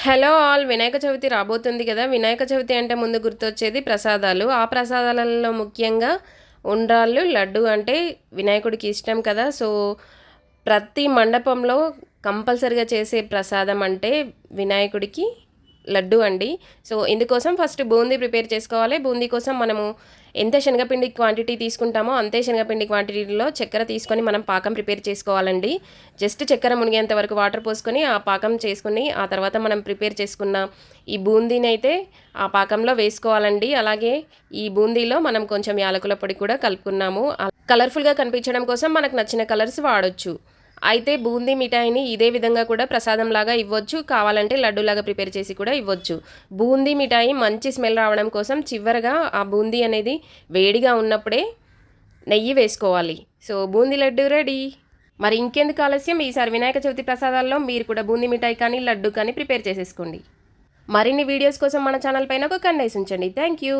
Hello all! Vinayaka Chavithi రాబోతుంది కదా! వినాయక చవితి అంటే ముందు గుర్తొచ్చేది ప్రసాదాలు. ఆ ప్రసాదాలలో ముఖ్యంగా ఉండ్రాళ్ళు, లడ్డు అంటే వినాయకుడికి ఇష్టం కదా! సో, ప్రతి మండపంలో కంపల్సరీగా చేసే ప్రసాదం అంటే వినాయకుడికి లడ్డు అండి. సో, ఇందుకోసం ఫస్ట్ బూందీ ప్రిపేర్ చేసుకోవాలి. బూందీ కోసం మనము ఎంత శనగపిండి క్వాంటిటీ తీసుకుంటామో అంతే శనగపిండి క్వాంటిటీలో చక్కెర తీసుకొని మనం పాకం ప్రిపేర్ చేసుకోవాలండి. జస్ట్ చక్కెర మునిగేంత వరకు వాటర్ పోసుకొని ఆ పాకం చేసుకొని ఆ తర్వాత మనం ప్రిపేర్ చేసుకున్న ఈ బూందీనైతే ఆ పాకంలో వేసుకోవాలండి. అలాగే ఈ బూందీలో మనం కొంచెం యాలకుల పొడి కూడా కలుపుకున్నాము. కలర్ఫుల్‌గా కనిపించడం కోసం మనకు నచ్చిన కలర్స్ వాడొచ్చు. అయితే బూందీ మిఠాయిని ఇదే విధంగా కూడా ప్రసాదంలాగా ఇవ్వచ్చు. కావాలంటే లడ్డూలాగా ప్రిపేర్ చేసి కూడా ఇవ్వచ్చు. బూందీ మిఠాయి మంచి స్మెల్ రావడం కోసం చివరగా ఆ బూందీ అనేది వేడిగా ఉన్నప్పుడే నెయ్యి వేసుకోవాలి. So, boondi laddu ready. మరి ఇంకెందుకు ఆలస్యం, ఈసారి వినాయక చవితి ప్రసాదాల్లో మీరు కూడా బూందీ మిఠాయి కానీ, లడ్డు కానీ ప్రిపేర్ చేసేసుకోండి. మరిన్ని వీడియోస్ కోసం మన ఛానల్ పైన ఒక కన్నేసి ఉంచండి. Thank you.